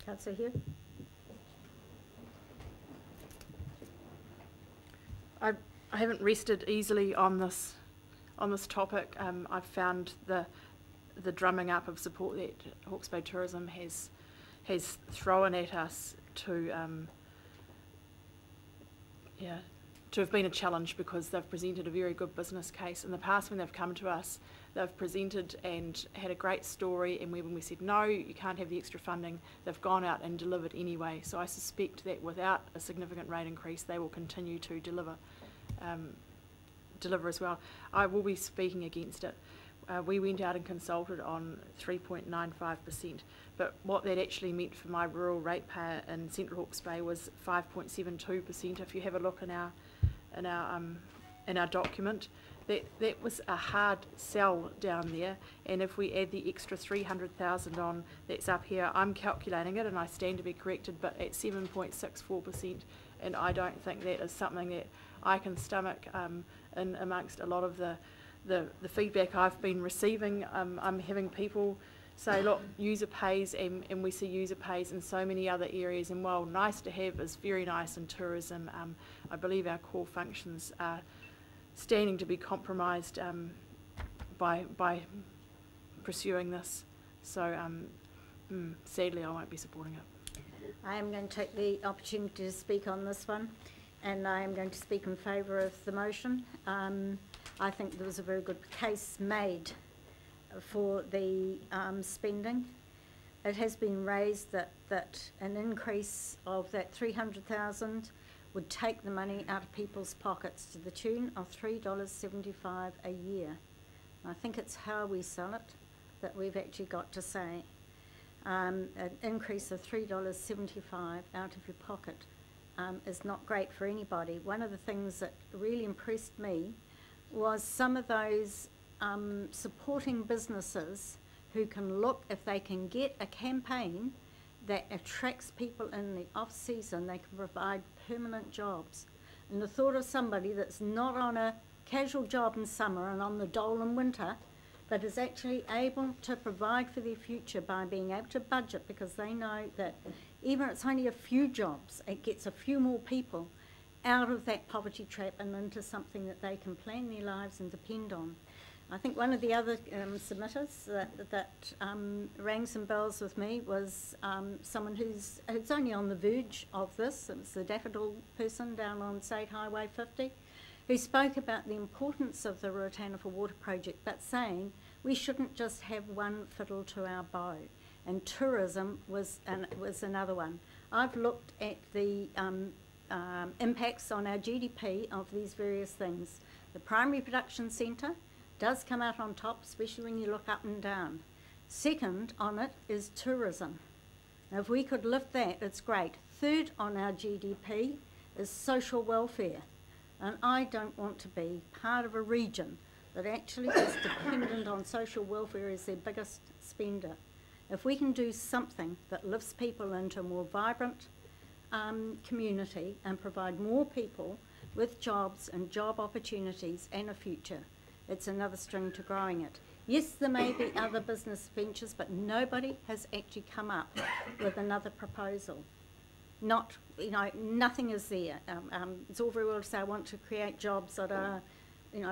Councillor Hugh. I haven't rested easily on this topic. I've found the drumming up of support that Hawke's Bay Tourism has thrown at us to have been a challenge, because they've presented a very good business case. In the past, when they've come to us, they've presented and had a great story, and when we said no, you can't have the extra funding, they've gone out and delivered anyway. So I suspect that without a significant rate increase, they will continue to deliver as well. I will be speaking against it. We went out and consulted on 3.95%, but what that actually meant for my rural ratepayer in Central Hawke's Bay was 5.72%. If you have a look in our document, that was a hard sell down there. And if we add the extra 300,000 on, that's up here. I'm calculating it, and I stand to be corrected, but at 7.64%, and I don't think that is something that I can stomach in amongst a lot of the feedback I've been receiving. I'm having people say, look, user pays, and we see user pays in so many other areas, and while nice to have is very nice in tourism, I believe our core functions are standing to be compromised by pursuing this. So sadly, I won't be supporting it. I am going to take the opportunity to speak on this one, and I am going to speak in favour of the motion. I think there was a very good case made for the spending. It has been raised that an increase of that 300,000 would take the money out of people's pockets to the tune of $3.75 a year. I think it's how we sell it that we've actually got to say. An increase of $3.75 out of your pocket is not great for anybody. One of the things that really impressed me was some of those supporting businesses who can look, if they can get a campaign that attracts people in the off-season, they can provide permanent jobs. And the thought of somebody that's not on a casual job in summer and on the dole in winter, but is actually able to provide for their future by being able to budget, because they know that even if it's only a few jobs, it gets a few more people out of that poverty trap and into something that they can plan their lives and depend on. I think one of the other submitters that rang some bells with me was someone who's only on the verge of this. It was the daffodil person down on State Highway 50, who spoke about the importance of the Ruataniwha Water Project, but saying we shouldn't just have one fiddle to our bow. And tourism was another one. I've looked at the impacts on our GDP of these various things. The primary production centre does come out on top, especially when you look up and down. Second on it is tourism. Now, if we could lift that, it's great. Third on our GDP is social welfare. And I don't want to be part of a region that actually is dependent on social welfare as their biggest spender. If we can do something that lifts people into a more vibrant community and provide more people with jobs and job opportunities and a future, it's another string to growing it. Yes, there may be other business ventures, but nobody has actually come up with another proposal. Nothing is there. It's all very well to say I want to create jobs that are,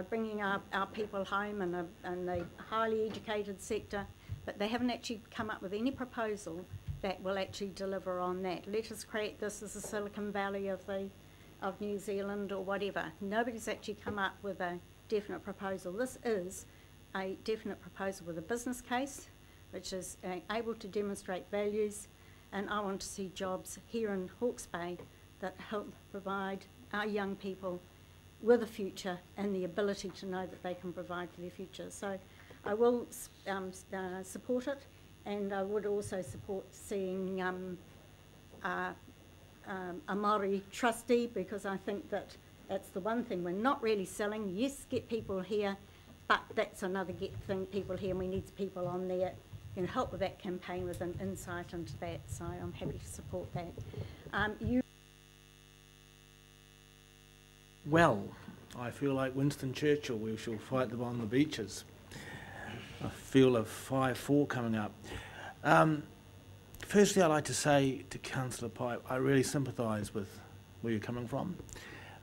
bringing our people home in the highly educated sector, but they haven't actually come up with any proposal that will actually deliver on that. Let us create this as the Silicon Valley of New Zealand or whatever. Nobody's actually come up with a definite proposal. This is a definite proposal with a business case, which is able to demonstrate values, and I want to see jobs here in Hawke's Bay that help provide our young people with a future and the ability to know that they can provide for their future. So I will support it, and I would also support seeing a Māori trustee, because I think that that's the one thing we're not really selling. Yes, get people here, but that's another thing, people here, and we need people on there who can help with that campaign with an insight into that. So I'm happy to support that. Well, I feel like Winston Churchill, we shall fight them on the beaches. I feel a 5-4 coming up. Firstly, I'd like to say to Councillor Pipe, I really sympathise with where you're coming from.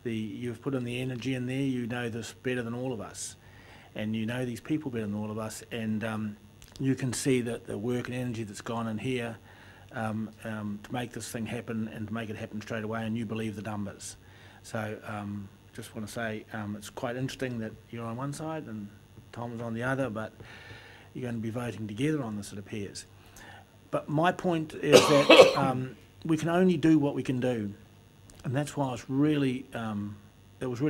You've put in the energy in there, you know this better than all of us, and you know these people better than all of us, and you can see that the work and energy that's gone in here to make this thing happen and to make it happen straight away, and you believe the numbers. So just want to say it's quite interesting that you're on one side and Tom's on the other, but you're going to be voting together on this, it appears. But my point is that we can only do what we can do, and that's why it was really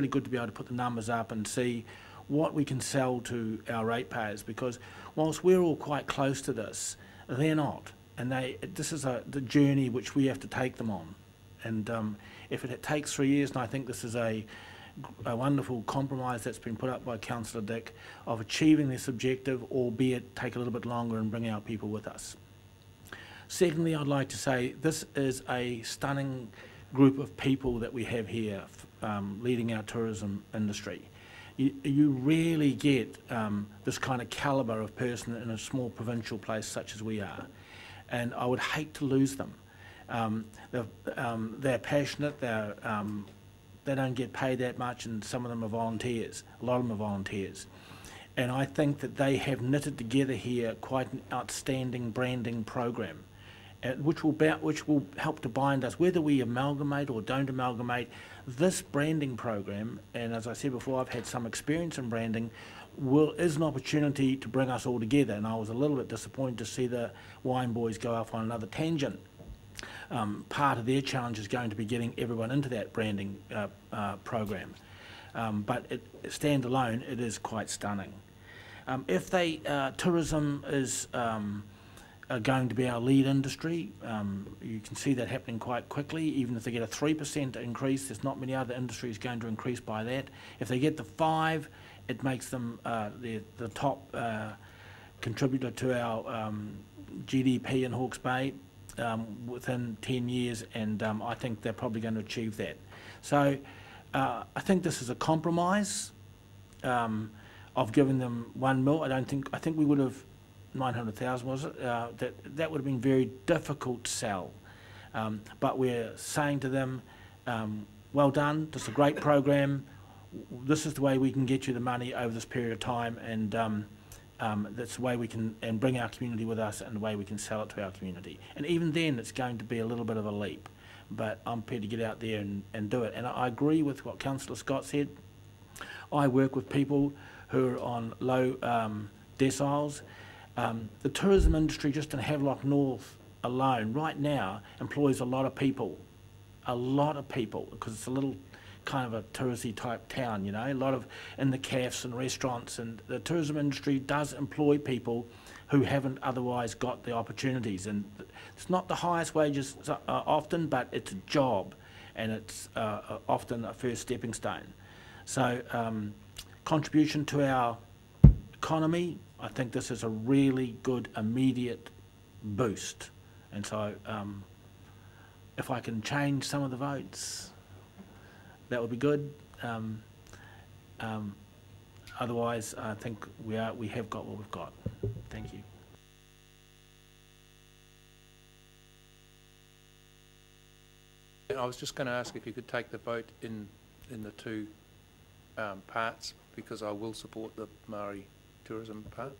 good to be able to put the numbers up and see what we can sell to our ratepayers, because whilst we're all quite close to this, they're not, and this is the journey which we have to take them on. And if it takes 3 years, and I think this is a wonderful compromise that's been put up by Councillor Dick of achieving this objective, albeit take a little bit longer and bring our people with us. Secondly, I'd like to say this is a stunning group of people that we have here leading our tourism industry. You rarely get this kind of calibre of person in a small provincial place such as we are, and I would hate to lose them. They're passionate, they don't get paid that much, and some of them are volunteers, a lot of them are volunteers. And I think that they have knitted together here quite an outstanding branding program, which will help to bind us, whether we amalgamate or don't amalgamate. This branding program, and as I said before, I've had some experience in branding, is an opportunity to bring us all together. And I was a little bit disappointed to see the Wine Boys go off on another tangent. Part of their challenge is going to be getting everyone into that branding program. But standalone, it is quite stunning. If tourism is going to be our lead industry, you can see that happening quite quickly. Even if they get a 3% increase, there's not many other industries going to increase by that. If they get the 5%, it makes them the top contributor to our GDP in Hawke's Bay within 10 years, and I think they're probably going to achieve that. So I think this is a compromise of giving them 1 mil. I think we would have 900,000, was it? That would have been very difficult to sell. But we're saying to them, well done, this is a great program. This is the way we can get you the money over this period of time, and that's the way we can bring our community with us, and the way we can sell it to our community. And even then, it's going to be a little bit of a leap. But I'm prepared to get out there and do it. And I agree with what Councillor Scott said. I work with people who are on low deciles. The tourism industry just in Havelock North alone right now employs a lot of people, because it's a little kind of a touristy type town, you know, a lot of in the cafes and restaurants, and the tourism industry does employ people who haven't otherwise got the opportunities, and it's not the highest wages often, but it's a job, and it's often a first stepping stone. So contribution to our economy, I think this is a really good immediate boost, and so if I can change some of the votes, that would be good. Otherwise, I think we have got what we've got. Thank you. I was just going to ask if you could take the vote in the two parts, because I will support the Māori tourism part.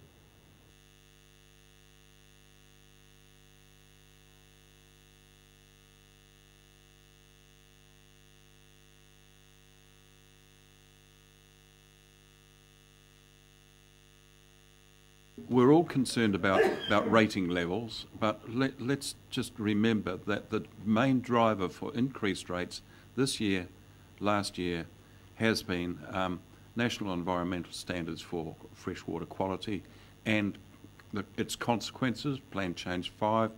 We're all concerned about rating levels, but let's just remember that the main driver for increased rates this year, last year, has been national environmental standards for freshwater quality and its consequences, Plan Change 5,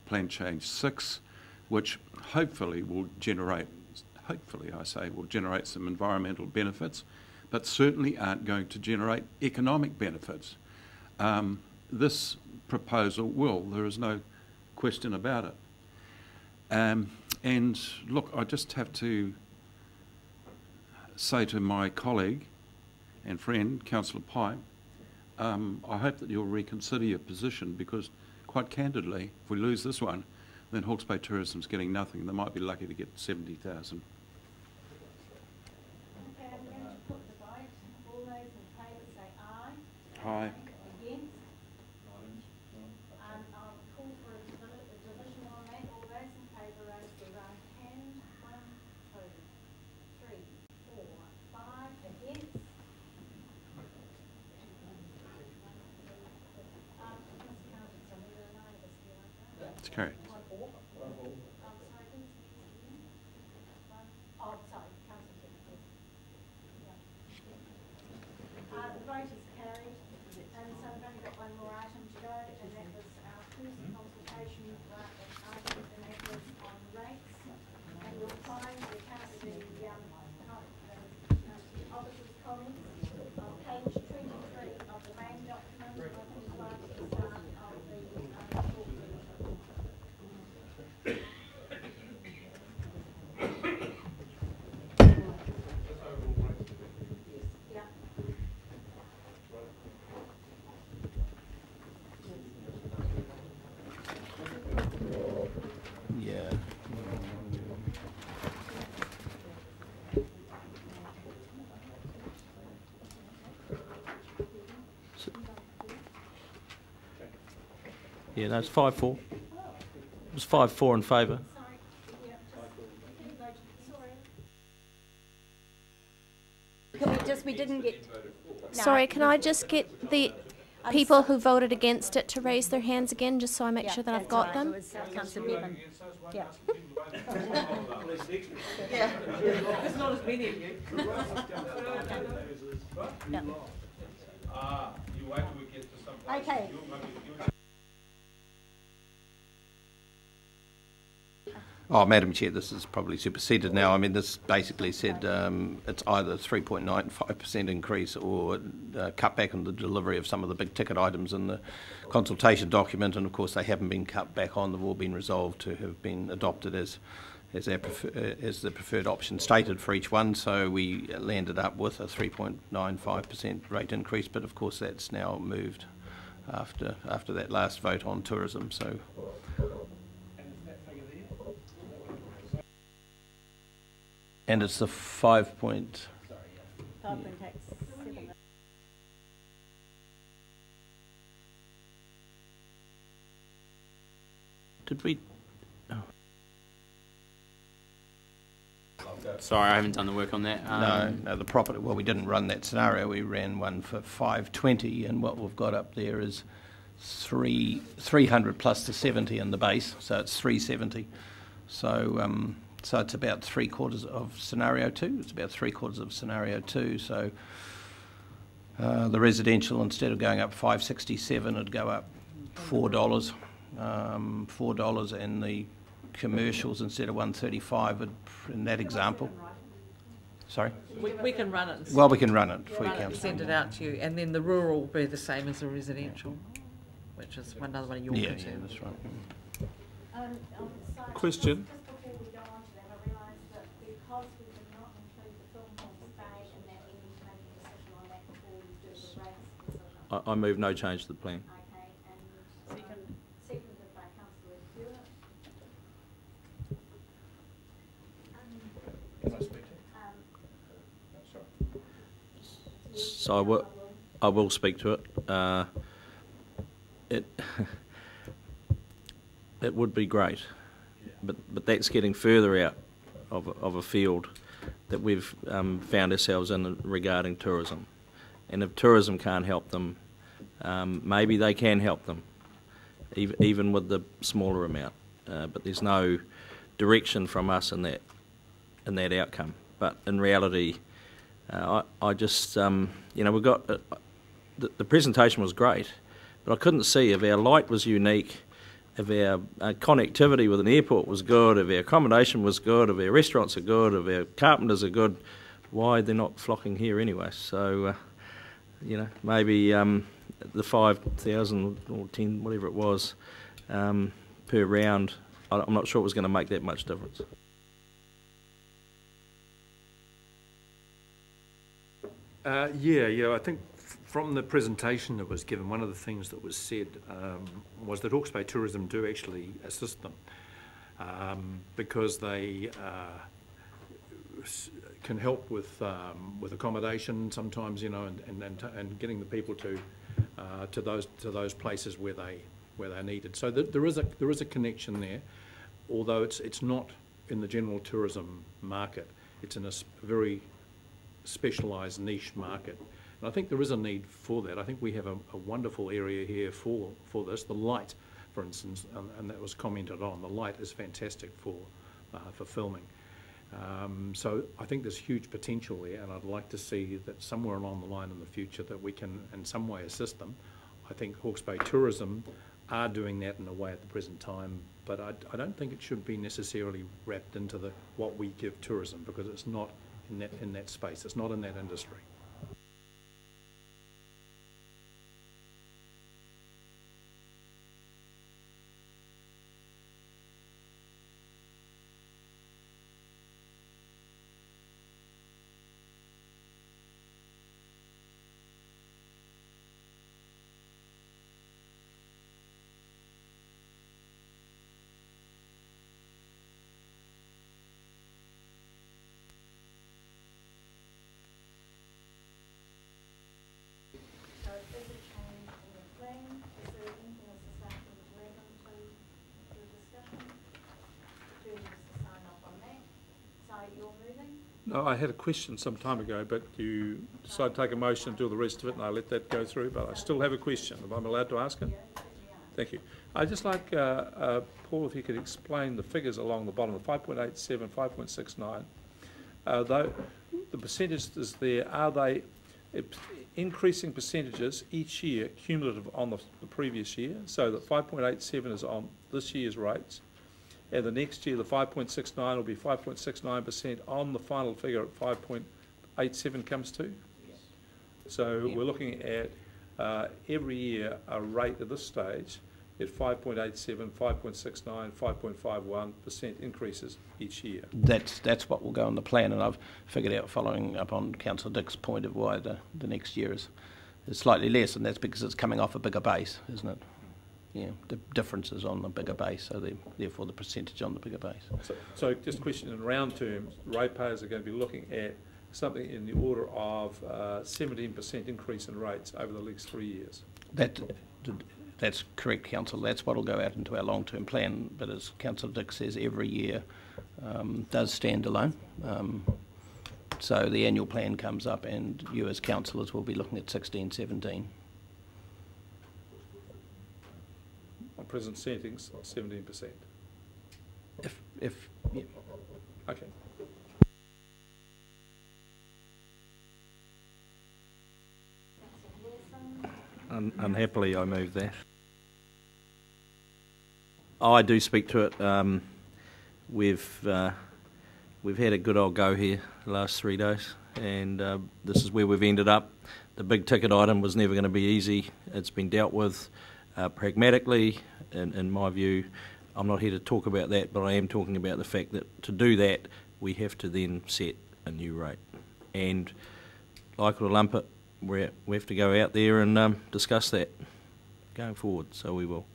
Plan Change 6, which hopefully will generate, will generate some environmental benefits, but certainly aren't going to generate economic benefits. This proposal will, there is no question about it. And look, I just have to say to my colleague and friend, Councillor Pipe, I hope that you'll reconsider your position, because quite candidly, if we lose this one, then Hawke's Bay Tourism's getting nothing. They might be lucky to get 70,000. Okay, I'm going to put the vote. All those in favour say aye. Aye. Against? I'll call for a division on that. All those in favour raise their right hand. 1, 2, 3, 4, 5. Against? It's carried. The vote is carried, and so we've only got one more item to go, and that was our first consultation item, and that was on rates. And you'll find the officer's comments on page 23 of the main document, of the start of the report. Yeah. Yeah. Yeah, no, it's 5-4. It was 5-4 in favour. Sorry. Yeah. Sorry. We didn't get. No. Sorry, can I just get the people who voted against it to raise their hands again, just so I make sure that I've got them? It was Councillor Bevan. Yeah. There's not as many of you. Yeah. You wait till we get to some place. Okay. Oh, Madam Chair, this is probably superseded now. I mean, this basically said it's either 3.95% increase or cut back on the delivery of some of the big ticket items in the consultation document, and of course they haven't been cut back on. They've all been resolved to have been adopted as the preferred option stated for each one. So we landed up with a 3.95% rate increase, but of course that's now moved after that last vote on tourism. So. And it's the 5.7. Did we? Oh. Sorry, I haven't done the work on that. No, the property. Well, we didn't run that scenario. We ran one for 520, and what we've got up there is 300 plus the 70 in the base, so it's 370. So. So it's about 3/4 of scenario 2. It's about 3/4 of scenario 2. So the residential, instead of going up $5.67, it'd go up $4. $4, and the commercials instead of $1.35 in that example. Sorry. We can run it. Well, we can run it for you, Send Councillor. it out to you, and then the rural will be the same as the residential, which is another one of your Yeah, concerns. that's right. Question. Just before we go on to that, I realise that because we did not include the film on stage, and that we need to make a decision on that before we do the rates decision. I move no change to the plan. Okay, and seconded by Councillor Hewitt. Can I speak to you? So I will speak to it. It would be great, but that's getting further out of a field that we've found ourselves in regarding tourism. And if tourism can't help them, maybe they can help them, even with the smaller amount. But there's no direction from us in that outcome. But in reality, I just we've got the presentation was great, but I couldn't see if our light was unique, if our connectivity with an airport was good, if our accommodation was good, if our restaurants are good, if our carpenters are good, why they're not flocking here anyway. So, maybe the 5,000 or 10, whatever it was, per round, I'm not sure it was going to make that much difference. Yeah, I think From the presentation that was given, one of the things that was said was that Hawke's Bay Tourism do actually assist them because they can help with accommodation sometimes, you know, and getting the people to those places where they're needed. So there is a connection there, although it's not in the general tourism market. It's in a very specialised niche market. And I think there is a need for that. I think we have a wonderful area here for this. The light, for instance, and that was commented on. The light is fantastic for filming. So I think there's huge potential there, and I'd like to see that somewhere along the line in the future that we can in some way assist them. I think Hawke's Bay Tourism are doing that in a way at the present time, but I don't think it should be necessarily wrapped into what we give tourism, because it's not in that space. It's not in that industry. No, I had a question some time ago, but you decided to take a motion and do the rest of it, and I let that go through, but I still have a question. Am I allowed to ask it? Thank you. I'd just like, Paul, if you could explain the figures along the bottom, the 5.87, 5.69. Though the percentages there, are they increasing percentages each year, cumulative on the previous year, so that 5.87 is on this year's rates, and the next year the 5.69 will be 5.69% on the final figure at 5.87 comes to? Yes. So we're looking at every year a rate at this stage at 5.87, 5.69, 5.51% increases each year. That's what will go on the plan, and I've figured out, following up on Councillor Dick's point, of why the next year is slightly less, and that's because it's coming off a bigger base, isn't it? Yeah, the differences on the bigger base, so therefore the percentage on the bigger base. So just a question, in round terms, ratepayers are going to be looking at something in the order of 17% increase in rates over the next 3 years. That's correct, Council. That's what will go out into our long-term plan, but as Councillor Dick says, every year does stand alone. So the annual plan comes up and you as councillors will be looking at 16, 17. On present settings, 17%. If yeah. Okay. Unhappily, I move that. I do speak to it. We've had a good old go here the last 3 days, and this is where we've ended up. The big ticket item was never going to be easy. It's been dealt with pragmatically, in my view. I'm not here to talk about that, but I am talking about the fact that to do that, we have to then set a new rate. And like to lump it, we have to go out there and discuss that going forward, so we will.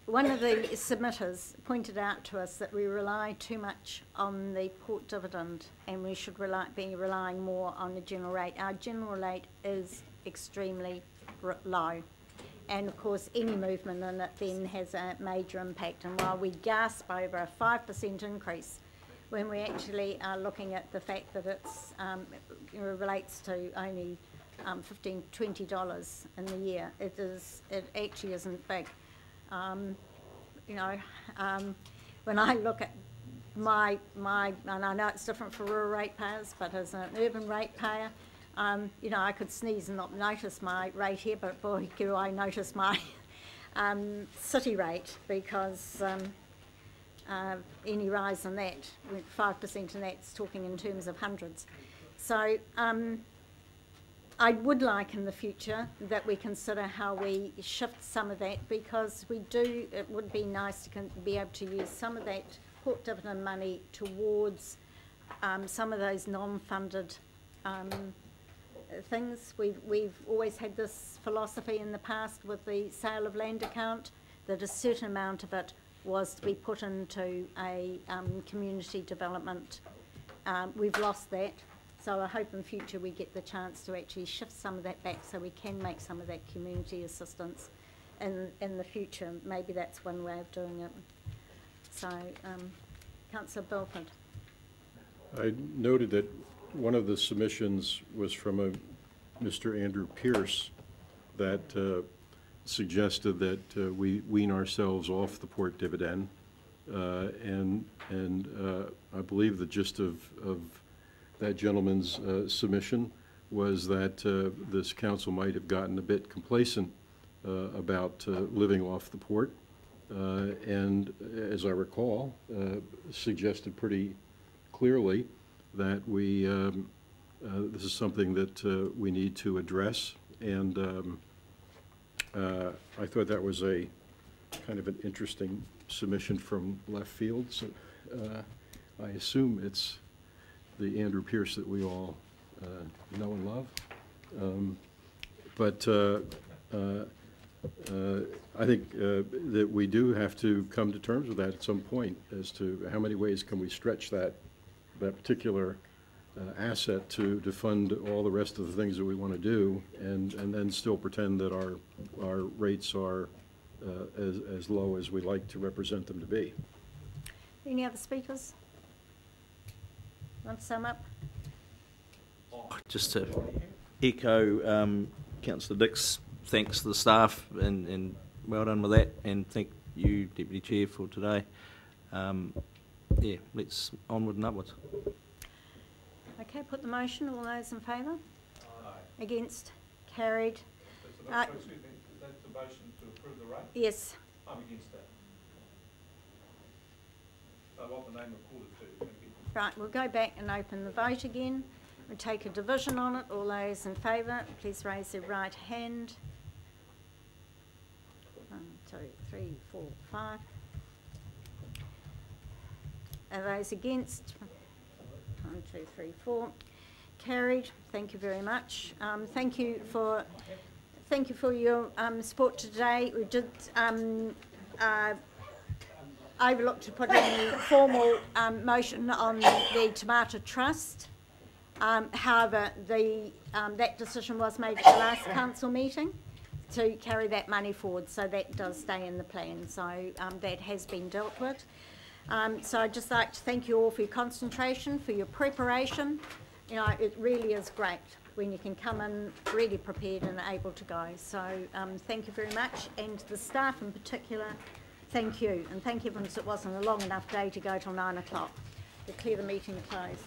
One of the submitters pointed out to us that we rely too much on the port dividend and we should be relying more on the general rate. Our general rate is extremely low, and of course any movement in it then has a major impact. And while we gasp over a 5% increase, when we actually are looking at the fact that it's relates to only $15, $20 in the year, it actually isn't big. When I look at my, and I know it's different for rural ratepayers, but as an urban ratepayer, You know, I could sneeze and not notice my rate here, but boy, do I notice my city rate, because any rise in that, 5% in that's talking in terms of hundreds. So I would like in the future that we consider how we shift some of that, because it would be nice to be able to use some of that port dividend money towards some of those non-funded things. We've always had this philosophy in the past with the sale of land account, that a certain amount of it was to be put into a community development. We've lost that, so I hope in future we get the chance to actually shift some of that back, so we can make some of that community assistance in the future. Maybe that's one way of doing it. So, Councillor Belford. I noted that one of the submissions was from a Mr. Andrew Pierce that suggested that we wean ourselves off the port dividend, and I believe the gist of that gentleman's submission was that this council might have gotten a bit complacent about living off the port, and as I recall, suggested pretty clearly that we this is something that we need to address, and I thought that was a kind of an interesting submission from left field. So I assume it's the Andrew Pierce that we all know and love, but I think that we do have to come to terms with that at some point as to how many ways can we stretch that particular asset to fund all the rest of the things that we want to do, and then still pretend that our rates are as low as we like to represent them to be. Any other speakers? Want to sum up? Just to echo Councillor Dick's thanks to the staff, and well done with that, and thank you, Deputy Chair, for today. Yeah, let's onward and upwards. Okay, put the motion. All those in favour? Aye. Against? Carried. Is that the motion to approve the rate? Yes. I'm against that. I want the name recorded too. Thank you. Right, we'll go back and open the vote again. We'll take a division on it. All those in favour, please raise your right hand. 1, 2, 3, 4, 5. Are those against? 1, 2, 3, 4. Carried. Thank you very much. Thank you for your support today. We did overlook to put in a formal motion on the Tomato Trust. However, that decision was made at the last council meeting to carry that money forward, so that does stay in the plan. So that has been dealt with. So I'd just like to thank you all for your concentration, for your preparation. You know, it really is great when you can come in really prepared and able to go. So thank you very much, and the staff in particular, thank you. And thank you, because it wasn't a long enough day to go till 9 o'clock. Declare the meeting closed.